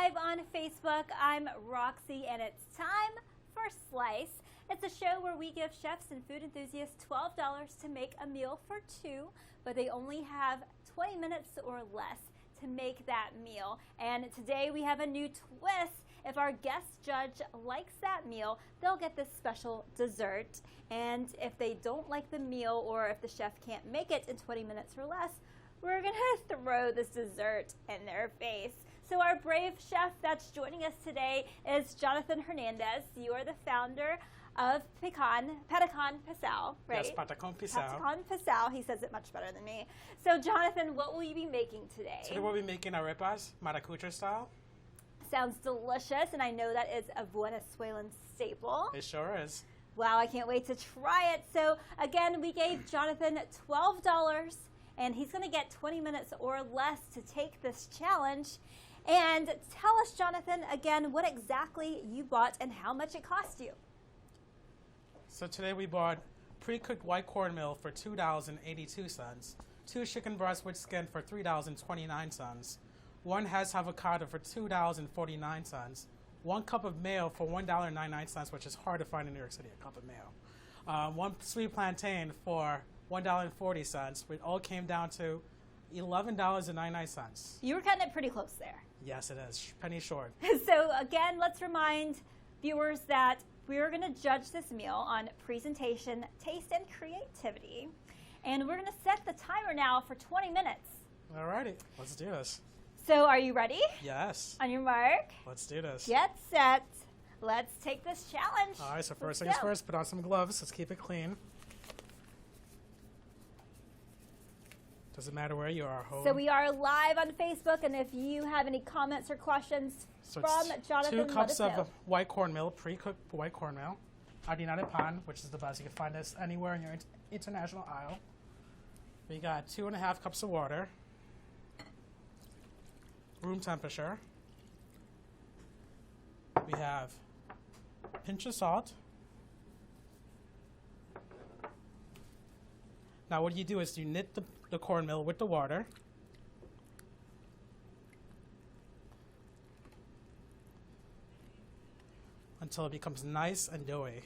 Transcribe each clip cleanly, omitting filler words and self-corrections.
live on Facebook. I'm Roxy, and it's time for Slice. It's a show where we give chefs and food enthusiasts $12 to make a meal for two, but they only have 20 minutes or less to make that meal. And today we have a new twist. If our guest judge likes that meal, they'll get this special dessert. And if they don't like the meal, or if the chef can't make it in 20 minutes or less, we're gonna throw this dessert in their face. So our brave chef that's joining us today is Jonathan Hernandez. You are the founder of Patacon Pasal, right? Yes, Patacon Pasal. Patacon Pasal. He says it much better than me. So Jonathan, what will you be making today? Today we'll be making arepas, maracuja style. Sounds delicious, and I know that is a Venezuelan staple. It sure is. Wow, I can't wait to try it. So again, we gave Jonathan $12, and he's gonna get 20 minutes or less to take this challenge. And tell us, Jonathan, again, what exactly you bought and how much it cost you. So today we bought pre-cooked white cornmeal for $2.82, 2 chicken breasts with skin for $3.29, 1 has avocado for $2.49, 1 cup of mayo for $1.99, which is hard to find in New York City, a cup of mayo, 1 sweet plantain for $1.40, which all came down to $11.99. You were cutting it pretty close there. Yes, it is. Penny short. So again, let's remind viewers that we're going to judge this meal on presentation, taste, and creativity. And we're going to set the timer now for 20 minutes. All righty, let's do this. So are you ready? Yes. On your mark. Let's do this. Get set. Let's take this challenge. All right, so first things first, put on some gloves. Let's keep it clean. Doesn't matter where you are, home. So we are live on Facebook, and if you have any comments or questions from Jonathan, 2 cups let us know. of white cornmeal, pre-cooked white cornmeal, harina pan, which is the best. You can find this anywhere in your international aisle. We got 2.5 cups of water, room temperature. We have a pinch of salt. Now what you do is you knit the cornmeal with the water. Until it becomes nice and doughy.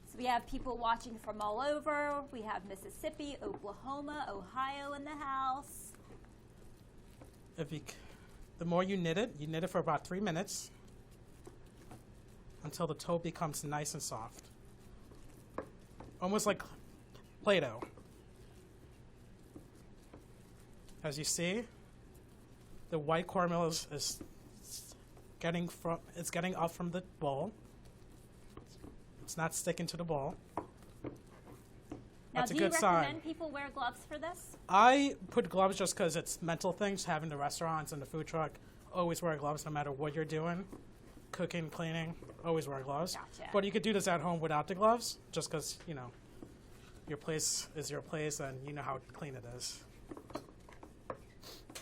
So we have people watching from all over. We have Mississippi, Oklahoma, Ohio in the house. The more you knit it for about 3 minutes until the dough becomes nice and soft. Almost like Play-Doh. As you see, the white cornmeal is getting up from the bowl. It's not sticking to the bowl. Now, That's a do you good sign. recommend people wear gloves for this? I put gloves just because it's mental things. Having the restaurants and the food truck, always wear gloves no matter what you're doing. Cooking, cleaning, always wear gloves. Gotcha. But you could do this at home without the gloves, just because, you know, your place is your place and you know how clean it is.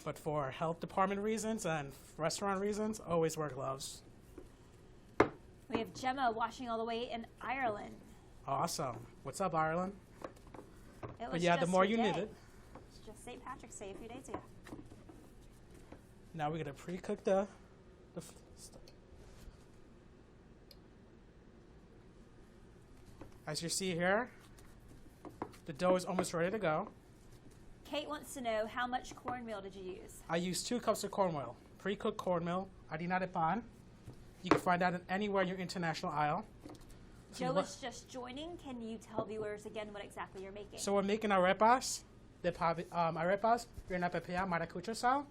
But for health department reasons and restaurant reasons, always wear gloves. We have Gemma watching all the way in Ireland. Awesome. What's up, Ireland? It was But yeah, the just more your you day. knit it. It's just St. Patrick's Day a few days ago. Now we're going to pre-cook the stuff. As you see here, the dough is almost ready to go. Kate wants to know, how much cornmeal did you use? I used 2 cups of cornmeal, pre-cooked cornmeal, harina pan. You can find that anywhere in your international aisle. So Joe is just joining. Can you tell viewers again what exactly you're making? So we're making arepas. Arepas, una papilla maracuja style.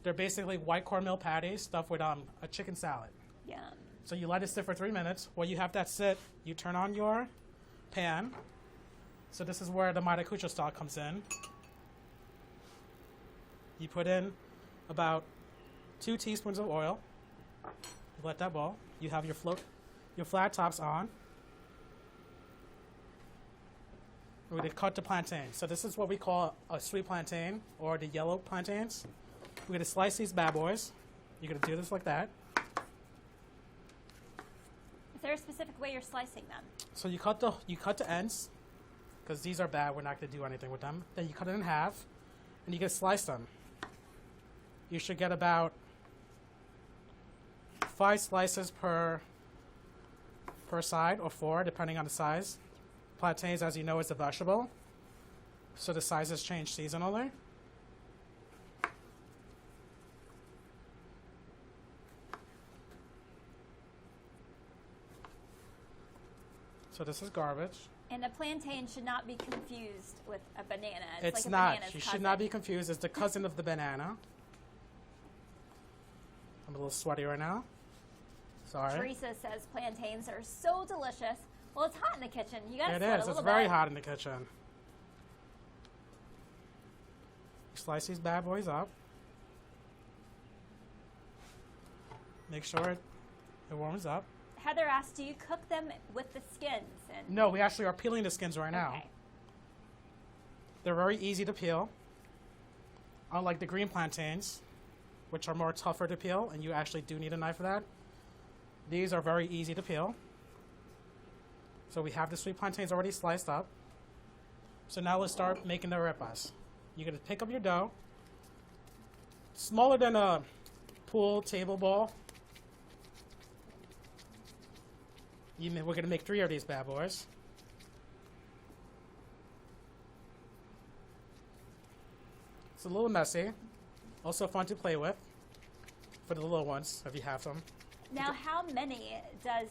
They're basically white cornmeal patties stuffed with a chicken salad. Yum. So you let it sit for 3 minutes. While you have that sit, you turn on your pan. So this is where the maracuja style comes in. You put in about 2 teaspoons of oil. You let that boil. You have your flat tops on. We're going to cut the plantain. So this is what we call a sweet plantain, or the yellow plantains. We're going to slice these bad boys. You're going to do this like that. Is there a specific way you're slicing them? So you cut the ends, because these are bad. We're not going to do anything with them. Then you cut it in half. and you can slice them. You should get about 5 slices per side, or 4, depending on the size. Plantains, as you know, is a vegetable, so the sizes change seasonally. So this is garbage. And a plantain should not be confused with a banana. It's like a not. banana's You cousin. should not be confused. It's the cousin of the banana. I'm a little sweaty right now. Sorry. Teresa says plantains are so delicious. Well, it's hot in the kitchen. You gotta It sweat is. a It's little very bit. hot in the kitchen. You slice these bad boys up. Make sure it warms up. Heather asked, do you cook them with the skins? And No, we actually are peeling the skins right now. Okay. They're very easy to peel. Unlike the green plantains, which are more tougher to peel, and you actually do need a knife for that. These are very easy to peel. So we have the sweet plantains already sliced up. So now let's start making the arepas. You're going to pick up your dough, smaller than a pool table ball. We're going to make 3 of these bad boys. It's a little messy, also fun to play with for the little ones if you have them. Now, how many does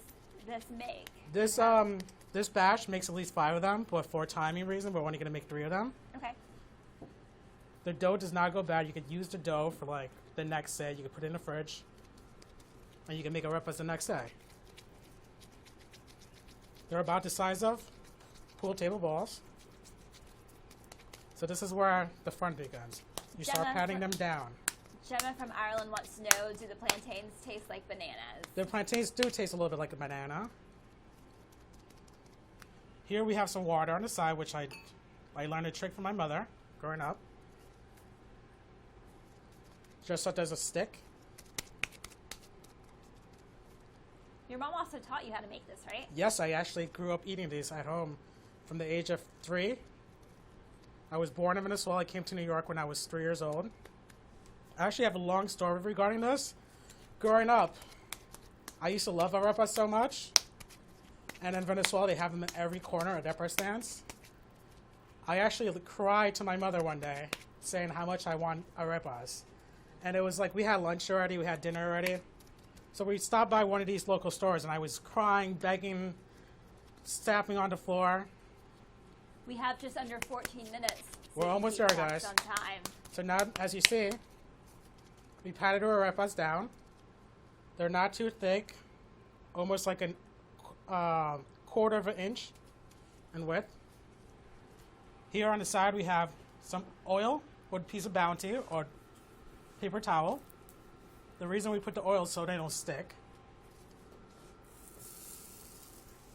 this make? This batch makes at least 5 of them, but for timing reason, we're only going to make 3 of them. Okay. The dough does not go bad. You could use the dough for like the next day. You could put it in the fridge, and you can make arepas the next day. They're about the size of pool table balls. So this is where the fun begins. You start patting them down. Gemma from Ireland wants to know, do the plantains taste like bananas? The plantains do taste a little bit like a banana. Here we have some water on the side, which I learned a trick from my mother growing up. Just so there's a stick. Your mom also taught you how to make this, right? Yes, I actually grew up eating these at home from the age of 3. I was born in Venezuela. I came to New York when I was 3 years old. I actually have a long story regarding this. Growing up, I used to love arepas so much. And in Venezuela, they have them in every corner at arepa stands. I actually cried to my mother one day saying how much I want arepas. And it was like we had lunch already, we had dinner already. So we stopped by one of these local stores, and I was crying, begging, stamping on the floor. We have just under 14 minutes. We're almost there, guys. On time. So now, as you see, we patted our arepas down. They're not too thick, almost like a quarter of an inch in width. Here on the side, we have some oil or a piece of Bounty or paper towel. The reason we put the oil is so they don't stick.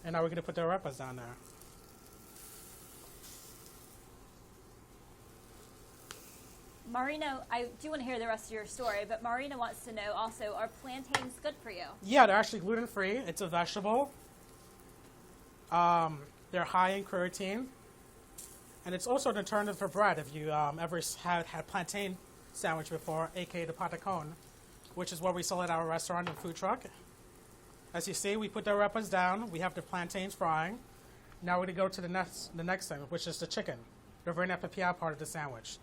And now we're going to put the arepas down there. Marina, I do want to hear the rest of your story, but Marina wants to know also, are plantains good for you? Yeah, they're actually gluten-free. It's a vegetable. They're high in creatine. And it's also an alternative for bread if you ever had plantain sandwich before, aka the patacon, which is what we sell at our restaurant and food truck. As you see, we put the arepas down. We have the plantains frying. Now we're going to go to the next thing, which is the chicken, the reina pepiada part of the sandwich.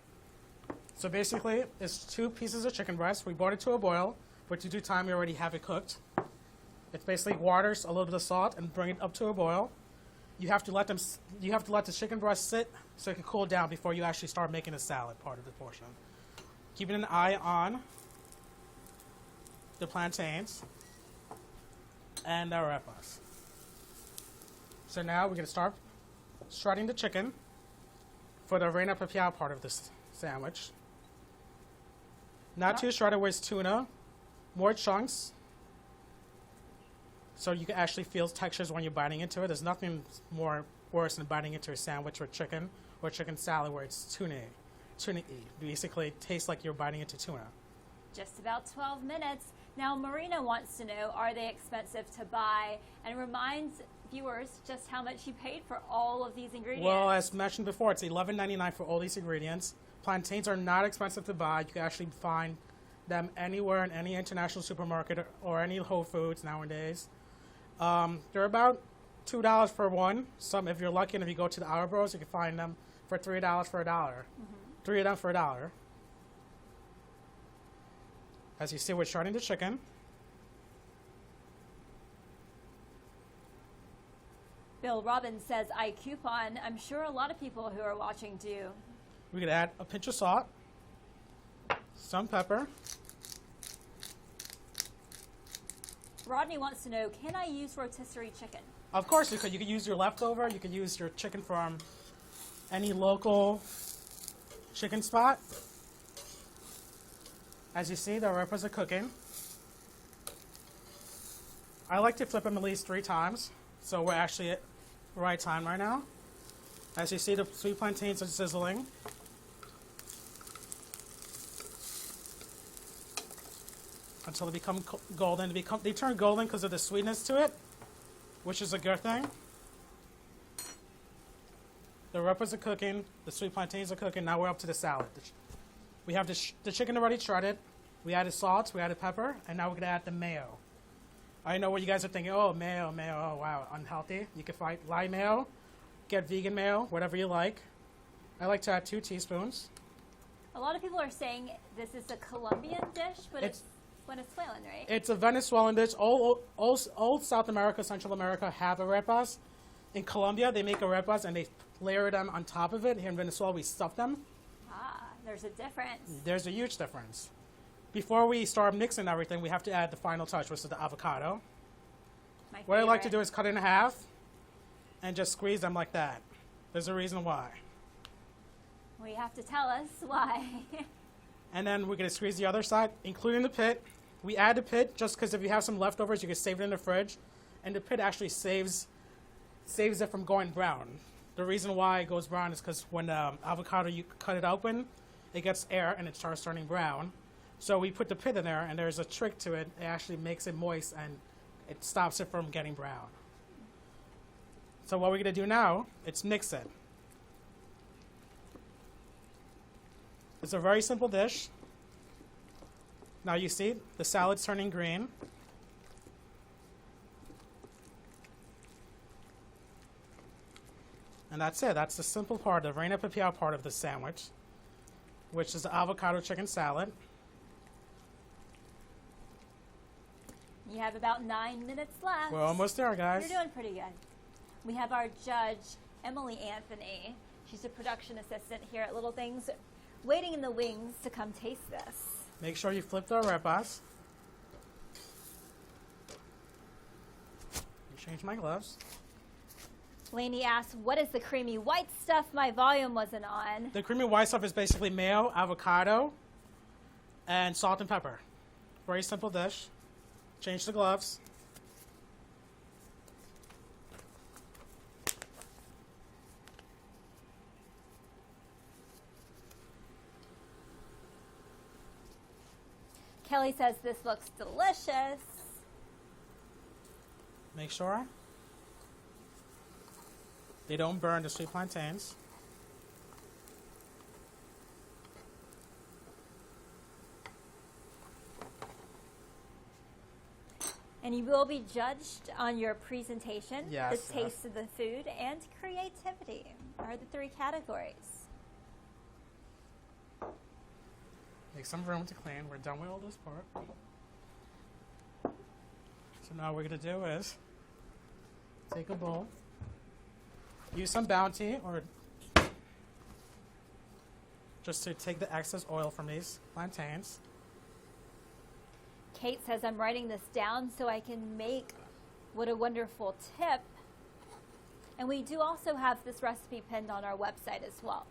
So basically, it's 2 pieces of chicken breast. We brought it to a boil, but to do time, we already have it cooked. It's basically water, a little bit of salt, and bring it up to a boil. You have to let the chicken breast sit so it can cool down before you actually start making the salad part of the portion. Keeping an eye on the plantains and the arepas. So now we're going to start shredding the chicken for the reina pepiada part of this sandwich. Not too shredded where it's tuna, more chunks, so you can actually feel textures when you're biting into it. There's nothing more worse than biting into a sandwich or chicken salad where it's tuna-y. Basically, it tastes like you're biting into tuna. Just about 12 minutes. Now, Marina wants to know, are they expensive to buy? And reminds viewers just how much you paid for all of these ingredients. Well, as mentioned before, it's $11.99 for all these ingredients, Plantains are not expensive to buy. You can actually find them anywhere in any international supermarket or any Whole Foods nowadays. They're about $2 for one. Some, if you're lucky, and if you go to the Arepas, you can find them for $3 for $1. Mm-hmm. 3 of them for $1. As you see, we're shredding the chicken. Bill Robbins says, I coupon. I'm sure a lot of people who are watching do. We could add a pinch of salt, some pepper. Rodney wants to know, can I use rotisserie chicken? Of course you could. You could use your leftover. You could use your chicken from any local chicken spot. As you see, the arepas are cooking. I like to flip them at least 3 times, so we're actually at the right time right now. As you see, the sweet plantains are sizzling. Until they become golden. They turn golden because of the sweetness to it, which is a good thing. The arepas are cooking. The sweet plantains are cooking. Now we're up to the salad. We have the chicken already shredded. We added salt. We added pepper. And now we're going to add the mayo. I know what you guys are thinking. Oh, mayo. Oh, wow, unhealthy. You can find light mayo. Get vegan mayo, whatever you like. I like to add 2 teaspoons. A lot of people are saying this is a Colombian dish, but it's Venezuelan, right? It's a Venezuelan dish. All South America, Central America have arepas. In Colombia, they make arepas and they layer them on top of it. Here in Venezuela, we stuff them. Ah, there's a difference. There's a huge difference. Before we start mixing everything, we have to add the final touch, which is the avocado. What I like to do is cut it in half and just squeeze them like that. There's a reason why. Well, you have to tell us why. And then we're going to squeeze the other side, including the pit. We add the pit just because if you have some leftovers, you can save it in the fridge. And the pit actually saves it from going brown. The reason why it goes brown is because when the avocado, you cut it open, it gets air and it starts turning brown. So we put the pit in there, and there's a trick to it. It actually makes it moist, and it stops it from getting brown. So what we're going to do now, is mix it. It's a very simple dish. Now you see, the salad's turning green. And that's it. That's the simple part, the reina pepiao part of the sandwich, which is the avocado chicken salad. You have about 9 minutes left. We're almost there, guys. You're doing pretty good. We have our judge, Emily Anthony. She's a production assistant here at LittleThings, waiting in the wings to come taste this. Make sure you flip the arepas. Change my gloves. Lainey asks, what is the creamy white stuff? My volume wasn't on. The creamy white stuff is basically mayo, avocado, and salt and pepper. Very simple dish. Change the gloves. Kelly says this looks delicious. Make sure they don't burn the sweet plantains. And you will be judged on your presentation, yes, the taste of the food, and creativity are the 3 categories. Make some room to clean. We're done with all this part. So now what we're going to do is take a bowl, use some Bounty or just to take the excess oil from these plantains. Kate says, I'm writing this down so I can make what a wonderful tip. And we do also have this recipe pinned on our website as well.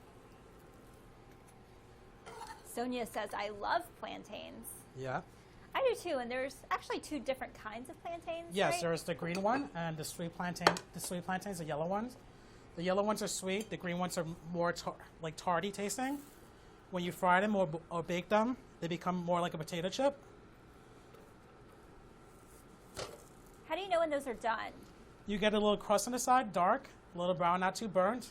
Sonia says, I love plantains. Yeah. I do too, and there's actually 2 different kinds of plantains. Yes, right? there's the green one and the sweet plantain. The sweet plantains, the yellow ones. The yellow ones are sweet. The green ones are more like tarty tasting. When you fry them or bake them, they become more like a potato chip. How do you know when those are done? You get a little crust on the side, dark, a little brown, not too burnt.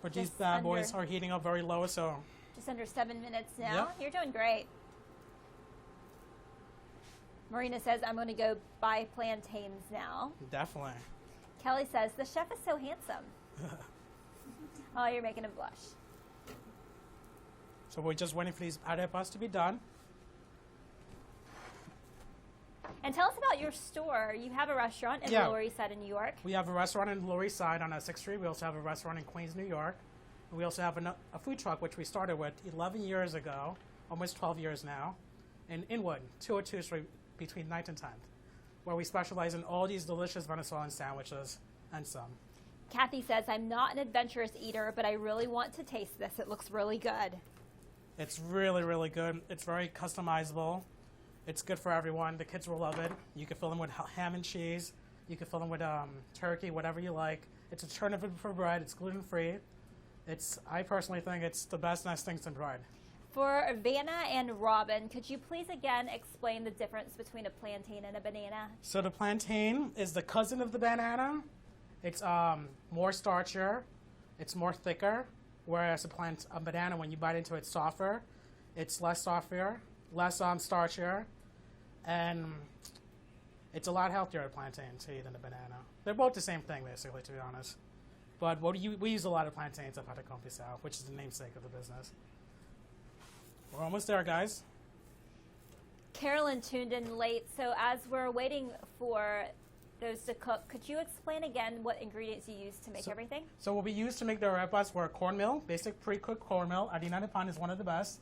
But these Just bad boys under- are heating up very low, so Just under 7 minutes now. Yep. You're doing great. Marina says, I'm going to go buy plantains now. definitely. Kelly says, the chef is so handsome. Oh, you're making him blush. So we're just waiting for these arepas to be done. And tell us about your store. You have a restaurant in the Yeah. Lower East Side of New York. We have a restaurant in the Lower East Side on 6th Street. We also have a restaurant in Queens, New York. And we also have a food truck, which we started with 11 years ago, almost 12 years now, in Inwood, 202 Street, between 9th and 10th, where we specialize in all these delicious Venezuelan sandwiches and some. Kathy says, I'm not an adventurous eater, but I really want to taste this. It looks really good. It's really, really good. It's very customizable. It's good for everyone. The kids will love it. You can fill them with ham and cheese. You can fill them with turkey, whatever you like. It's alternative for bread. It's gluten-free. I personally think it's the best next things in bread. For Vanna and Robin, could you please again explain the difference between a plantain and a banana? So the plantain is the cousin of the banana. It's more starchier. It's more thicker. Whereas a banana, when you bite into it, it's softer. It's less softer, less starchier, and it's a lot healthier at plantain to eat than a banana. They're both the same thing, basically, to be honest. But we use a lot of plantains at Patacompi South, which is the namesake of the business. We're almost there, guys. Carolyn tuned in late, so as we're waiting for those to cook, could you explain again what ingredients you use to make everything? So what we use to make the arepas were cornmeal, basic pre-cooked cornmeal. Harina de pan is one of the best.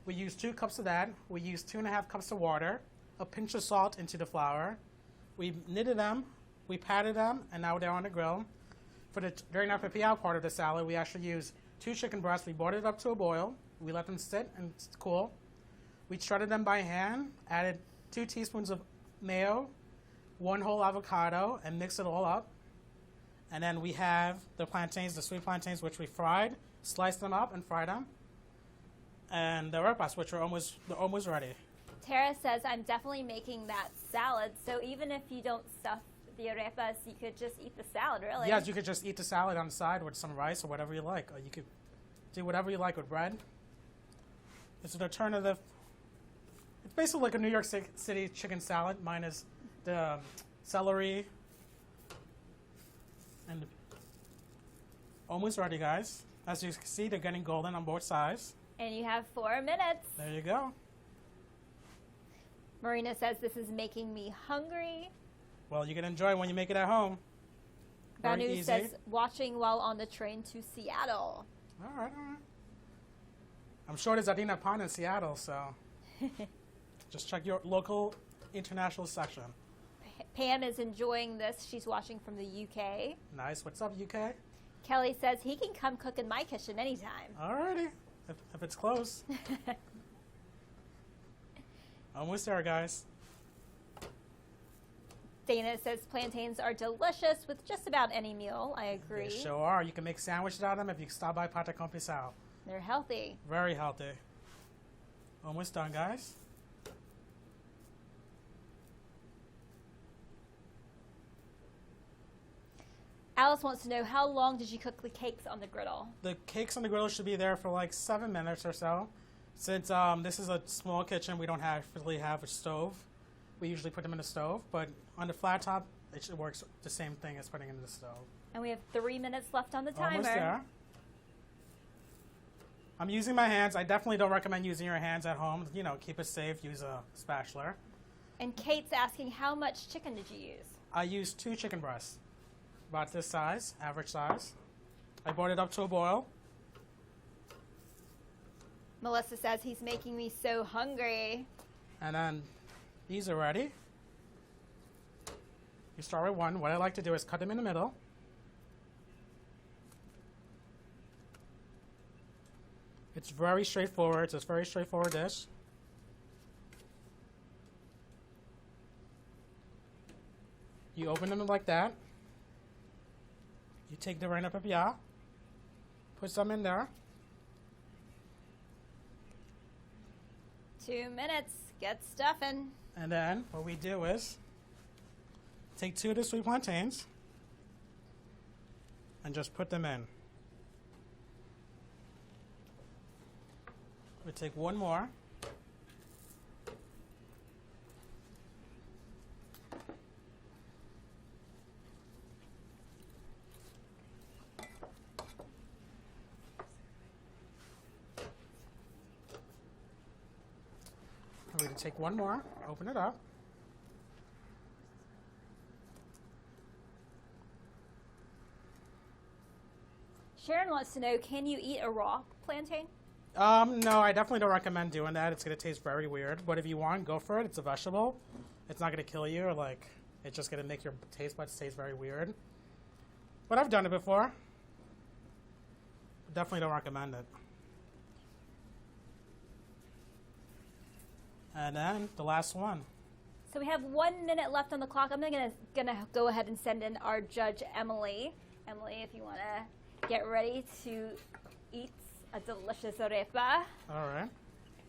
We use 2 cups of that. We use 2.5 cups of water, a pinch of salt into the flour. We knitted them, we patted them, and now they're on the grill. During our pipiao part of the salad, we actually use 2 chicken breasts. We boiled it up to a boil. We let them sit and cool. We shredded them by hand, added 2 teaspoons of mayo, 1 whole avocado, and mix it all up. And then we have the plantains, the sweet plantains, which we fried, sliced them up and fried them. And the arepas, which are almost ready. Tara says, I'm definitely making that salad, so even if you don't stuff the arepas, you could just eat the salad, really. Yes, you could just eat the salad on the side with some rice or whatever you like. Or you could do whatever you like with bread. It's an alternative. It's basically like a New York City chicken salad, minus the celery. And almost ready, guys. As you can see, they're getting golden on both sides. And you have 4 minutes. There you go. Marina says, this is making me hungry. Well, you can enjoy it when you make it at home. Very Banu easy. says, watching while on the train to Seattle. All right, all right. I'm sure there's Harina pan in Seattle, so just check your local international section. Pam is enjoying this. She's watching from the UK. Nice. What's up, UK? Kelly says, he can come cook in my kitchen anytime. All righty. If it's close. Almost there, guys. Dana says, plantains are delicious with just about any meal. I agree. They sure are. You can make sandwiches out of them if you stop by Patacompi South. They're healthy. Very healthy. Almost done, guys. Alice wants to know, how long did you cook the cakes on the griddle? The cakes on the griddle should be there for like 7 minutes or so. Since this is a small kitchen, we don't really have a stove. We usually put them in the stove, but on the flat top, it works the same thing as putting it in the stove. And we have 3 minutes left on the timer. Almost there. I'm using my hands. I definitely don't recommend using your hands at home. You know, keep it safe. Use a spatula. And Kate's asking, how much chicken did you use? I used 2 chicken breasts, about this size, average size. I brought it up to a boil. Melissa says, he's making me so hungry. And then these are ready. You start with one. What I like to do is cut them in the middle. It's very straightforward. It's a very straightforward dish. You open them like that. You take the reina papilla, put some in there. 2 minutes. Get stuffing. And then what we do is take 2 of the sweet plantains and just put them in. We take one more. We're going to take one more, open it up. Sharon wants to know, can you eat a raw plantain? No, I definitely don't recommend doing that. It's going to taste very weird. But if you want, go for it. It's a vegetable. It's not going to kill you. Or like, it's just going to make your taste buds taste very weird. But I've done it before. Definitely don't recommend it. And then the last one. So we have 1 minute left on the clock. I'm gonna go ahead and send in our judge, Emily. Emily, if you want to get ready to eat a delicious arepa. All right.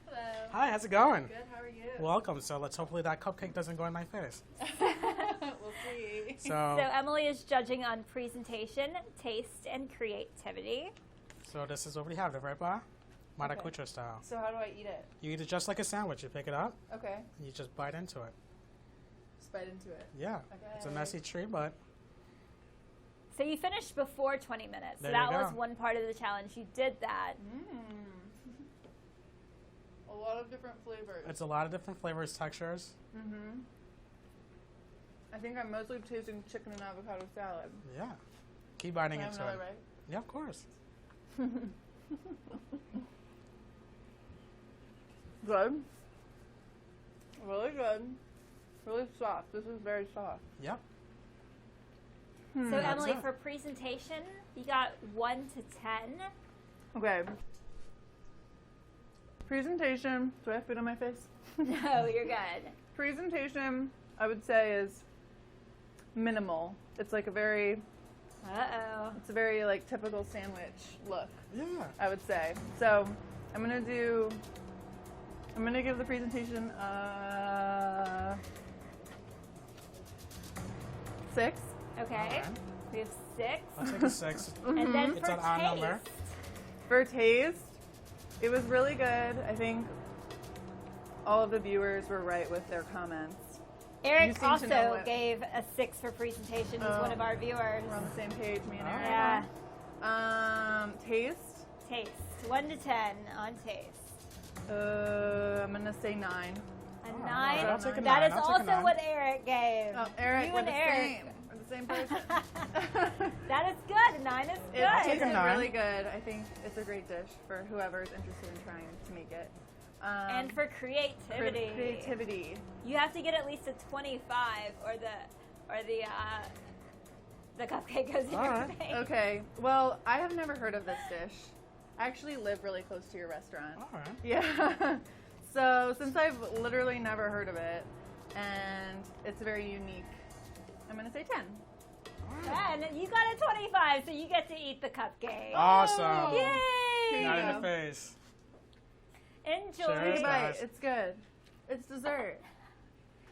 Hello. Hi, how's it going? Good, how are you? Welcome. So let's hopefully that cupcake doesn't go in my face. We'll see. So Emily is judging on presentation, taste, and creativity. So this is what we have, the arepa, maracucho style. So how do I eat it? You eat it just like a sandwich. You pick it up, Okay. and you just bite into it. Just bite into it. Yeah. Okay. It's a messy treat, but So you finished before 20 minutes. So There that you go. was one part of the challenge. You did that. A lot of different flavors. it's a lot of different flavors, textures. I think I'm mostly tasting chicken and avocado salad. Yeah. Keep biting Can I have into another it. bite? Yeah, of course. Good. Really good. Really soft. This is very soft. Yep. So That's Emily, it. for presentation, you got 1 to 10. Okay. Presentation. Do I have food on my face? No, you're good. Presentation, I would say, is minimal. It's like a very, Uh-oh. it's a very like typical sandwich look, Yeah. I would say. So I'm gonna give the presentation 6. Okay. Alright. We have 6. I'll take a 6. And then It's for an odd number. taste. For taste, it was really good. I think all of the viewers were right with their comments. You Eric seem to know also what- gave a 6 for presentation. He's one of our viewers. We're on the same page, me and Eric. Yeah. Taste, Taste. 1 to 10 on taste. I'm gonna say 9. A Oh, 9. I'll take a That 9. is I'll take a also 9. what Eric gave. Oh, Eric, You we're and the Eric. same. We're the same person. That is good. 9 is good. It take a tasted 9. really good. I think it's a great dish for whoever is interested in trying to make it. And for creativity. Creativity. You have to get at least a 25 or the cupcake goes in your Alright. face. Okay. Well, I have never heard of this dish. I actually live really close to your restaurant. All right. Yeah. So since I've literally never heard of it, and it's very unique, I'm gonna say 10. And you got a 25, so you get to eat the cupcake. Awesome. Yay! Here you Not in go. the face. Enjoy. Cheers. Take a bite. guys. It's good. It's dessert.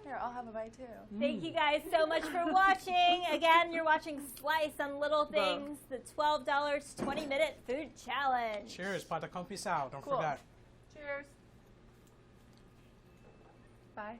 Here, I'll have a bite too. Thank you guys so much for watching. Again, you're watching Slice on Little Things, the $12 20-minute food challenge. Cheers. Pata con pisao. Don't Cool. forget. Cheers. Bye.